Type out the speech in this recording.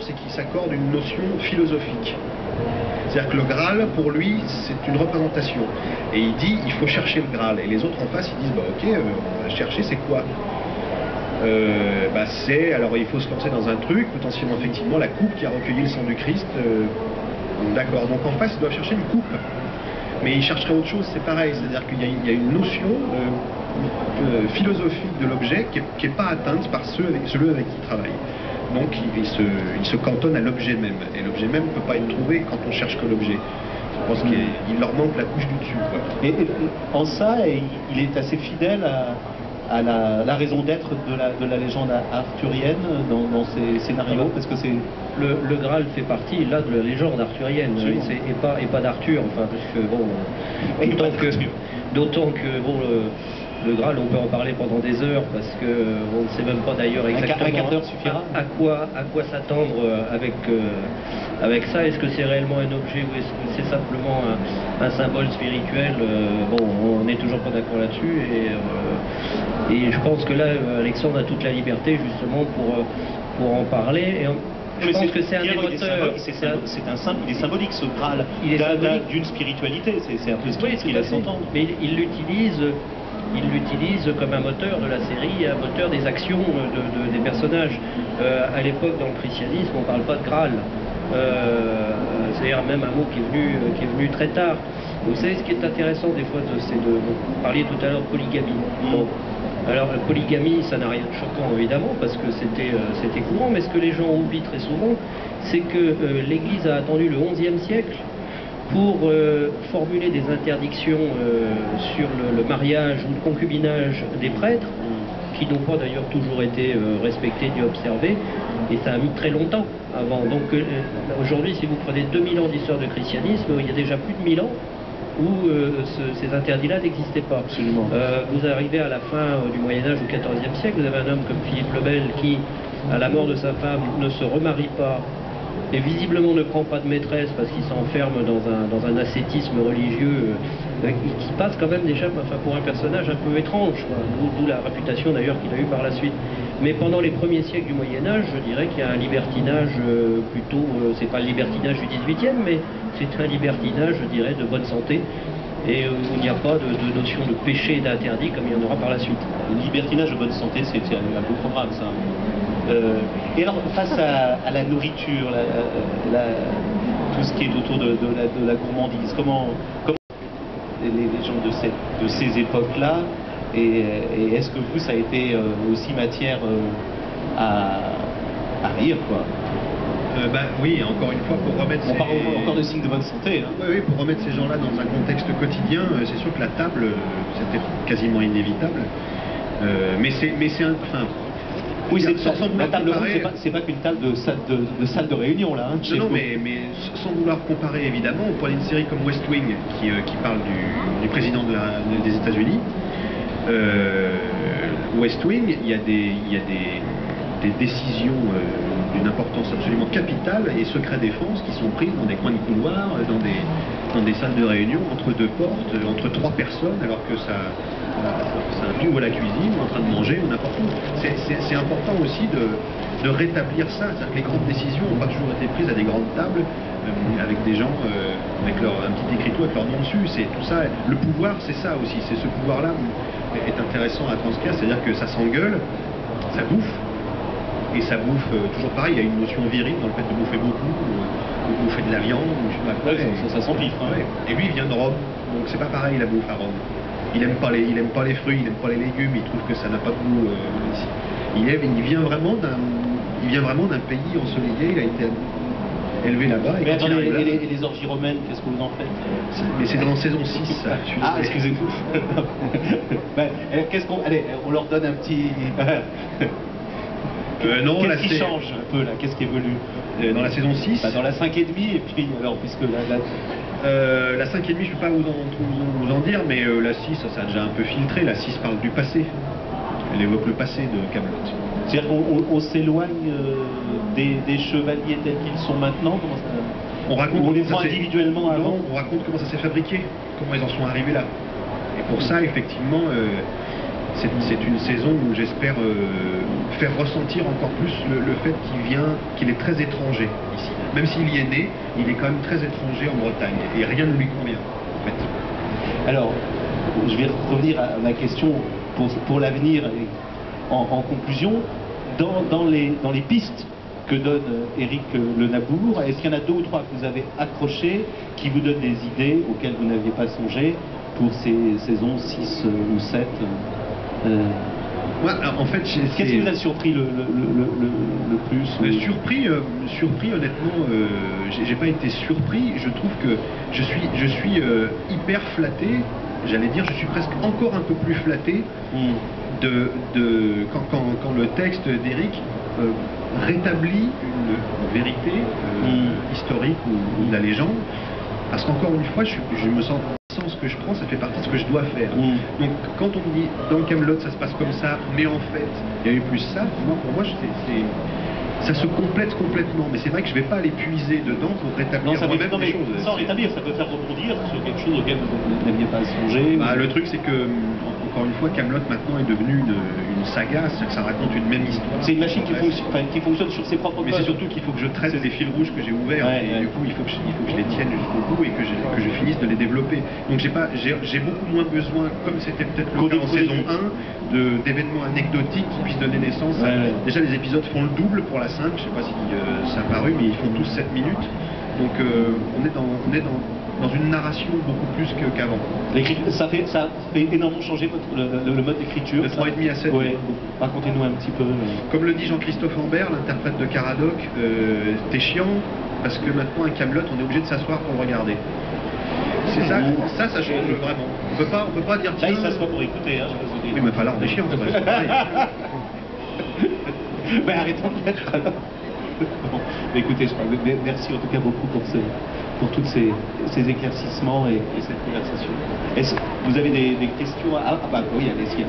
c'est qu'il s'accorde une notion philosophique. C'est-à-dire que le Graal, pour lui, c'est une représentation. Et il dit, il faut chercher le Graal. Et les autres en face, ils disent, bah ok, on va chercher, c'est quoi? Alors il faut se lancer dans un truc, potentiellement effectivement la coupe qui a recueilli le sang du Christ. D'accord, donc en face, ils doivent chercher une coupe. Mais ils chercheraient autre chose, c'est pareil. C'est-à-dire qu'il y a une notion philosophique de l'objet qui n'est pas atteinte par ceux avec qui ils travaillent. Donc il se cantonne à l'objet même. Et l'objet même ne peut pas être trouvé quand on cherche que l'objet. Je pense qu'il leur manque la couche du dessus, quoi. Et en ça, il est assez fidèle à la raison d'être de la légende arthurienne dans ses scénarios, parce que c'est... Le Graal fait partie là de la légende arthurienne, et pas d'Arthur, enfin, parce que bon... D'autant que bon... Le Graal, on peut en parler pendant des heures parce que on ne sait même pas d'ailleurs exactement à quoi s'attendre avec ça. Est-ce que c'est réellement un objet ou est-ce que c'est simplement un symbole spirituel? Bon, on n'est toujours pas d'accord là-dessus et je pense que là, Alexandre a toute la liberté justement pour en parler. Je pense que c'est un des moteurs. Il est symbolique ce Graal. Il est symbolique d'une spiritualité. C'est un peu ce qu'il a s'entendre. Mais il l'utilise comme un moteur de la série, un moteur des actions des personnages. À l'époque, dans le christianisme, on ne parle pas de Graal. C'est même un mot qui est venu très tard. Vous savez, ce qui est intéressant des fois, c'est de... Vous parliez tout à l'heure de polygamie. Bon. Alors, la polygamie, ça n'a rien de choquant, évidemment, parce que c'était courant, mais ce que les gens oublient très souvent, c'est que l'Église a attendu le XIe siècle pour formuler des interdictions sur le mariage ou le concubinage des prêtres, qui n'ont pas d'ailleurs toujours été respectés ni observés, et ça a mis très longtemps avant. Donc aujourd'hui, si vous prenez 2000 ans d'histoire de christianisme, il y a déjà plus de 1000 ans où ces interdits-là n'existaient pas. Absolument. Vous arrivez à la fin du Moyen-Âge, au XIVe siècle, vous avez un homme comme Philippe le Bel qui, à la mort de sa femme, ne se remarie pas, et visiblement ne prend pas de maîtresse parce qu'il s'enferme dans un ascétisme religieux qui passe quand même déjà pour un personnage un peu étrange, d'où la réputation d'ailleurs qu'il a eu par la suite. Mais pendant les premiers siècles du Moyen-Âge, je dirais qu'il y a un libertinage plutôt, c'est pas le libertinage du XVIIIe, mais c'est un libertinage, je dirais, de bonne santé, et où il n'y a pas de notion de péché et d'interdit comme il y en aura par la suite. Le libertinage de bonne santé, c'est un beau programme, ça. Et alors, face à la nourriture, tout ce qui est autour de la gourmandise, comment les gens de ces époques-là, et est-ce que vous, ça a été aussi matière à rire, quoi? Oui, encore une fois, pour remettre... On parle encore de signes de bonne santé. Hein. Oui, pour remettre ces gens-là dans un contexte quotidien, c'est sûr que la table, c'était quasiment inévitable. Mais c'est un... Enfin, oui, la table ronde, c'est pas qu'une table de salle de réunion, là. Hein, non, mais sans vouloir comparer, évidemment, on prenait une série comme West Wing, qui parle du président des États-Unis. West Wing, il y a des décisions d'une importance absolument capitale et secret défense qui sont prises dans des coins de couloir, dans des salles de réunion, entre deux portes, entre trois personnes, alors que c'est un lieu ou à la cuisine, en train de manger, ou n'importe où. C'est important aussi de rétablir ça, c'est-à-dire que les grandes décisions n'ont pas toujours été prises à des grandes tables, avec des gens, avec un petit écriteau avec leur nom dessus. C'est tout ça. Le pouvoir, c'est ça aussi. C'est ce pouvoir-là est intéressant à transcrire, c'est-à-dire que ça s'engueule, ça bouffe. Et ça bouffe, toujours pareil, il y a une notion virile dans le fait de bouffer beaucoup, de bouffer de la viande, ou je sais pas quoi. Ouais, ça s'empiffe. Hein. Ouais. Et lui, il vient de Rome, donc c'est pas pareil la bouffe à Rome. Il aime pas les fruits, il aime pas les légumes, il trouve que ça n'a pas de goût ici. Il vient vraiment d'un pays ensoleillé, il a été élevé là-bas. Mais attendez, et les orgies romaines, qu'est-ce que vous en faites? Mais c'est dans la saison 6, ça. Ah, excusez-vous. Allez, on leur donne un petit... Qu'est-ce qui change un peu là? Qu'est-ce qui évolue dans la saison 6? Dans la 5,5, et puis alors, puisque la 5,5, je ne peux pas vous en dire, mais la 6, ça a déjà un peu filtré. La 6 parle du passé. Elle évoque le passé de Camelot. C'est-à-dire qu'on s'éloigne des chevaliers tels qu'ils sont maintenant? Comment ça... On raconte on les voit individuellement avant? On raconte comment ça s'est fabriqué, comment ils en sont arrivés là. Et pour ça, effectivement, c'est une saison où j'espère faire ressentir encore plus le fait qu'il est très étranger ici. Même s'il y est né, il est quand même très étranger en Bretagne et rien ne lui convient en fait. Alors, je vais revenir à ma question pour l'avenir en conclusion. Dans les pistes que donne Éric Le Nabour, est-ce qu'il y en a 2 ou 3 que vous avez accrochées qui vous donnent des idées auxquelles vous n'aviez pas songé pour ces saisons 6 ou 7 Ouais, en fait, qu'est-ce qui vous a surpris le plus surpris, honnêtement, j'ai pas été surpris. Je trouve que je suis hyper flatté. J'allais dire, je suis presque encore un peu plus flatté quand le texte d'Éric rétablit une vérité historique ou de la légende. Parce qu'encore une fois, je me sens ce que je prends, ça fait partie de ce que je dois faire. Donc quand on me dit dans Kaamelott ça se passe comme ça, mais en fait il y a eu plus ça, pour moi ça se complète complètement. Mais c'est vrai que je ne vais pas aller puiser dedans pour rétablir moi-même des choses. Sans rétablir, ça peut faire rebondir sur quelque chose auquel vous n'aviez pas songé. Le truc c'est que, encore une fois, Kaamelott maintenant est devenu une saga, c'est-à-dire que ça raconte une même histoire. C'est une machine qui fonctionne sur ses propres codes. Mais c'est surtout qu'il faut que je traite des fils rouges que j'ai ouverts, et du coup il faut que je les tienne jusqu'au bout et que je finisse de les développer. Donc j'ai beaucoup moins besoin, comme c'était peut-être le cas en saison 1, d'événements anecdotiques qui puissent donner naissance à... Déjà les épisodes font le double pour la 5, je sais pas si ça a paru, mais ils font tous 7 minutes. Donc on est dans une narration beaucoup plus qu'avant. Ça fait énormément changer le mode d'écriture. De 3,5 à 7. Ouais. Racontez-nous un petit peu. Comme le dit Jean-Christophe Lambert, l'interprète de Caradoc, t'es chiant, parce que maintenant à Kaamelott, on est obligé de s'asseoir pour le regarder. C'est ça change vraiment. On peut pas dire... Là, il s'assoit pour écouter, hein, je peux vous dire. Oui, mais pas là, on est chiant. Ben, arrêtons de mettre alors. Bon, écoutez, merci en tout cas beaucoup pour tous ces éclaircissements et cette conversation. Est-ce que vous avez des questions? Ah bah oui, allez-y.